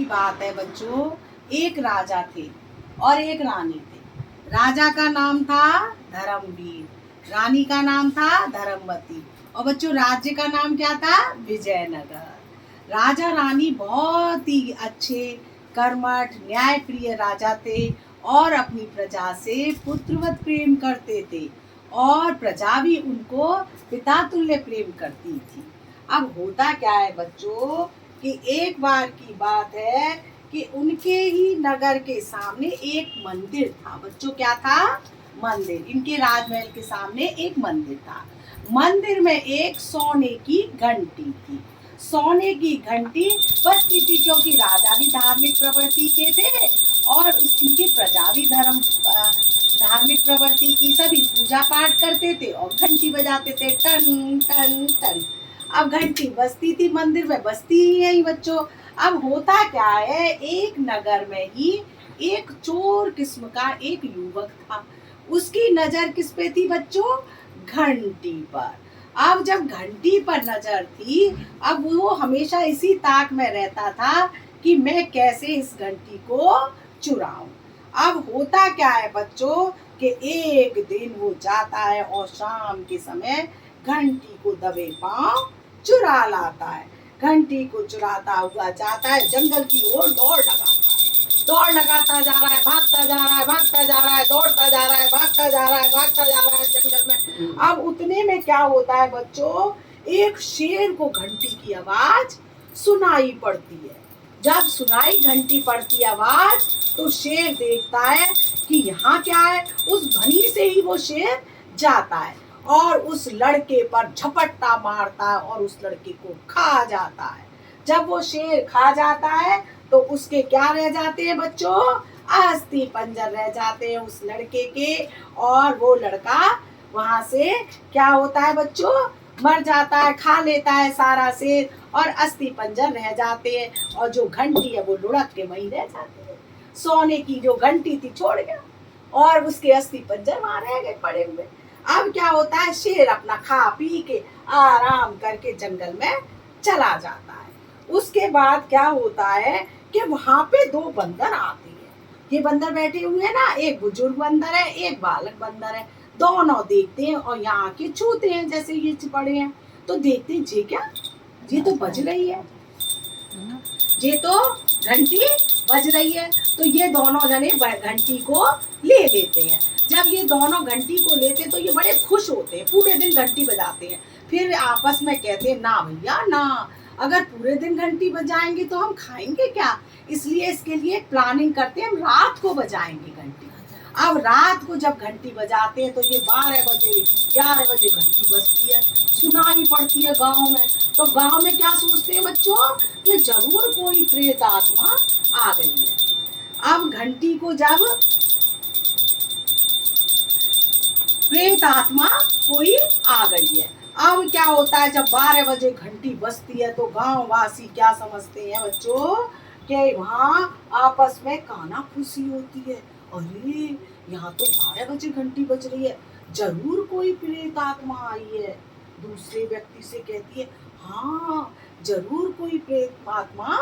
बात है बच्चों, एक राजा थे और एक रानी थे। राजा का नाम था धर्मवीर, रानी का नाम था धर्मवती और बच्चों राज्य का नाम क्या था? विजयनगर। राजा रानी बहुत ही अच्छे, कर्मठ, न्यायप्रिय राजा थे और अपनी प्रजा से पुत्रवत प्रेम करते थे और प्रजा भी उनको पिता तुल्य प्रेम करती थी। अब होता क्या है बच्चों कि एक बार की बात है कि उनके ही नगर के सामने एक मंदिर था। बच्चों क्या था? मंदिर। इनके राजमहल के सामने एक मंदिर था। मंदिर में एक सोने की घंटी थी। सोने की घंटी बजती थी क्योंकि राजा भी धार्मिक प्रवृत्ति के थे और उनकी प्रजा भी धार्मिक प्रवृत्ति की, सभी पूजा पाठ करते थे और घंटी बजाते थे, टन टन टन। अब घंटी बजती थी, मंदिर में बजती ही है बच्चों। अब होता क्या है, एक नगर में ही एक चोर किस्म का एक युवक था। उसकी नजर किस पे थी बच्चों? घंटी पर। अब जब घंटी पर नजर थी, अब वो हमेशा इसी ताक में रहता था कि मैं कैसे इस घंटी को चुराऊं। अब होता क्या है बच्चों कि एक दिन वो जाता है और शाम के समय घंटी को दबे पांव चुरा लाता है। घंटी को चुराता हुआ जाता है, जंगल की ओर दौड़ लगाता जा रहा है, भागता जा रहा है, भागता जा रहा है, दौड़ता जा रहा है, भागता जा रहा है, भागता जा रहा है जंगल में। अब उतने में क्या होता है बच्चों, एक शेर को घंटी की आवाज सुनाई पड़ती है। जब सुनाई घंटी पड़ती आवाज तो शेर देखता है कि यहाँ क्या है। उस घनी से ही वो शेर जाता है और उस लड़के पर झपट्टा मारता है और उस लड़के को खा जाता है। जब वो शेर खा जाता है तो उसके क्या रह जाते हैं बच्चों? अस्थि पंजर रह जाते हैं उस लड़के के और वो लड़का वहां से क्या होता है बच्चों? मर जाता है, खा लेता है सारा शेर और अस्थि पंजर रह जाते हैं और जो घंटी है वो लुढ़क के वहीं रह जाते हैं। सोने की जो घंटी थी छोड़ गया और उसके अस्थि पंजर वहां रह गए पड़े हुए। अब क्या होता है, शेर अपना खा पी के आराम करके जंगल में चला जाता है। उसके बाद क्या होता है कि वहां पे दो बंदर आते हैं। ये बंदर बैठे हुए हैं ना, एक बुजुर्ग बंदर है, एक बालक बंदर है। दोनों देखते हैं और यहाँ आके छूते हैं, जैसे ये पड़े हैं तो देखते हैं ये क्या, ये तो बज रही है, ये तो घंटी बज रही है। तो ये दोनों जने घंटी को ले लेते हैं। जब ये दोनों घंटी को लेते तो ये बड़े खुश होते हैं, पूरे दिन घंटी बजाते हैं। फिर आपस में कहते हैं ना भैया ना, अगर पूरे दिन घंटी बजाएंगे तो हम खाएंगे क्या, इसलिए इसके लिए प्लानिंग करते हैं, हम रात को बजाएंगे घंटी। अब रात को जब घंटी बजाते हैं तो ये 12 बजे 11 बजे घंटी बजती है, सुनाई पड़ती है गांव में। तो गांव में क्या सोचते हैं बच्चों कि जरूर कोई प्रेत आत्मा आ गई है। अब घंटी को जब प्रेत आत्मा कोई आ गई है, अब क्या होता है, जब 12 बजे घंटी बजती है तो गांव वासी क्या समझते हैं बच्चों कि वहाँ आपस में काना फूसी होती है। अरे यहाँ तो 12 बजे घंटी बज रही है, जरूर कोई प्रेत आत्मा आई है। दूसरे व्यक्ति से कहती है हाँ जरूर कोई प्रेत आत्मा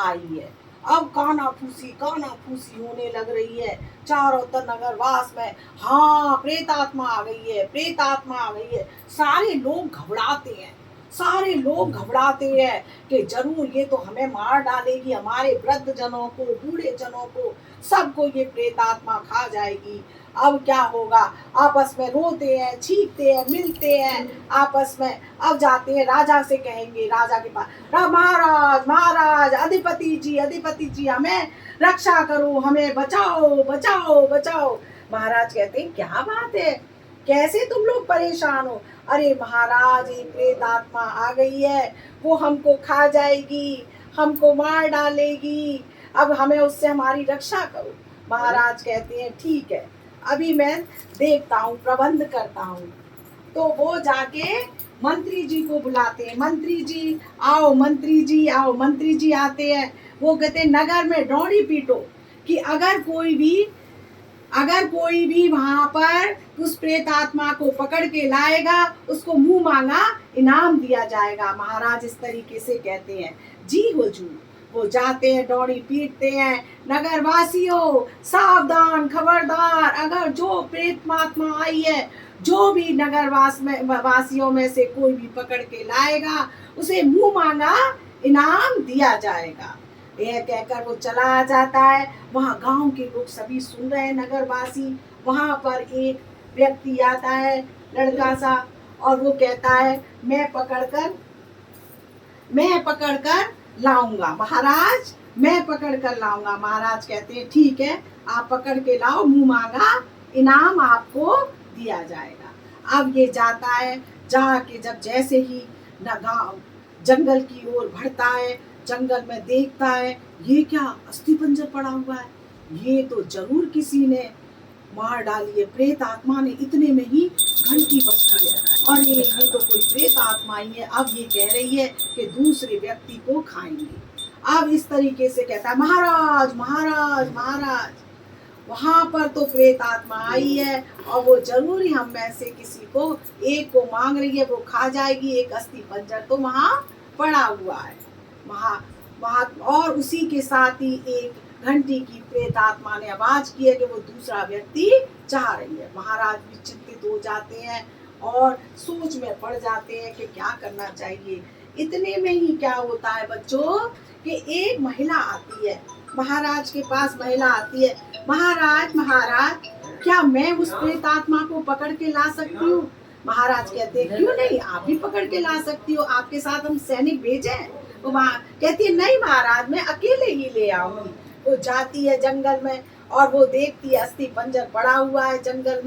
आई है। अब काना फूसी होने लग रही है चारों तरफ नगर वास में, हाँ प्रेत आत्मा आ गई है, प्रेत आत्मा आ गई है। सारे लोग घबराते हैं कि जरूर ये तो हमें मार डालेगी, हमारे वृद्ध जनों को, बूढ़े जनों को, सबको ये प्रेत आत्मा खा जाएगी। अब क्या होगा, आपस में रोते हैं, चीखते हैं, मिलते हैं आपस में। अब जाते हैं राजा से, कहेंगे राजा के पास, महाराज अधिपति जी हमें रक्षा करो, हमें बचाओ। महाराज कहते हैं क्या बात है, कैसे तुम लोग परेशान हो? अरे महाराज एक प्रेत आत्मा आ गई है, वो हमको खा जाएगी, हमको मार डालेगी, अब हमें उससे हमारी रक्षा करो। महाराज कहते हैं ठीक है, अभी मैं देखता हूँ, प्रबंध करता हूँ। तो वो जाके मंत्री जी को बुलाते हैं, मंत्री जी आओ, मंत्री जी आते हैं। वो कहते हैं नगर में डोरी पीटो कि अगर कोई भी वहां पर उस प्रेत आत्मा को पकड़ के लाएगा उसको मुंह मांगा इनाम दिया जाएगा। महाराज इस तरीके से कहते हैं। जी हुजूर। वो जाते हैं, डोरी पीटते हैं, नगर वासियों सावधान, खबरदार, अगर जो प्रेत आत्मा आई है, जो भी नगर वासियों में से कोई भी पकड़ के लाएगा, उसे मुंह मांगा इनाम दिया जाएगा। यह कहकर वो चला जाता है। वहाँ गांव के लोग सभी सुन रहे हैं, नगरवासी। वहाँ पर एक व्यक्ति आता है, लड़का सा, और वो कहता है मैं पकड़कर लाऊंगा महाराज, मैं पकड़कर लाऊंगा। महाराज कहते हैं ठीक है, आप पकड़ के लाओ, मुंह मांगा इनाम आपको दिया जाएगा। अब ये जाता है, जाके जब जैसे ही गाँव जंगल की ओर बढ़ता है, जंगल में देखता है ये क्या अस्थि पंजर पड़ा हुआ है, ये तो जरूर किसी ने मार डाली है, प्रेत आत्मा ने। इतने में ही घंटी बजती है, और ये तो कोई प्रेत आत्मा ही है। अब ये कह रही है कि दूसरे व्यक्ति को खाएंगे। अब इस तरीके से कहता है महाराज महाराज महाराज। वहां पर तो प्रेत आत्मा आई है, और वो जरूर ही हम में से किसी को एक को मांग रही है, वो खा जाएगी। एक अस्थि पंजर तो वहां पड़ा हुआ है वहां, और उसी के साथ ही एक घंटी की प्रेत आत्मा ने आवाज की है कि वो दूसरा व्यक्ति चाह रही है। महाराज भी चिंतित हो जाते हैं और सोच में पड़ जाते हैं कि क्या करना चाहिए। इतने में ही क्या होता है बच्चों कि एक महिला आती है, महाराज के पास महिला आती है। महाराज महाराज, क्या मैं उस प्रेत आत्मा को पकड़ के ला सकती हूँ? महाराज कहते हैं क्यों नहीं, आप भी पकड़ के ला सकती हो, आपके साथ हम सैनिक भेजे। वो कहती है नहीं महाराज, मैं अकेले ही ले आऊंगी। वो जाती है जंगल में, और वो देखती है अस्थि पंजर पड़ा हुआ है जंगल में।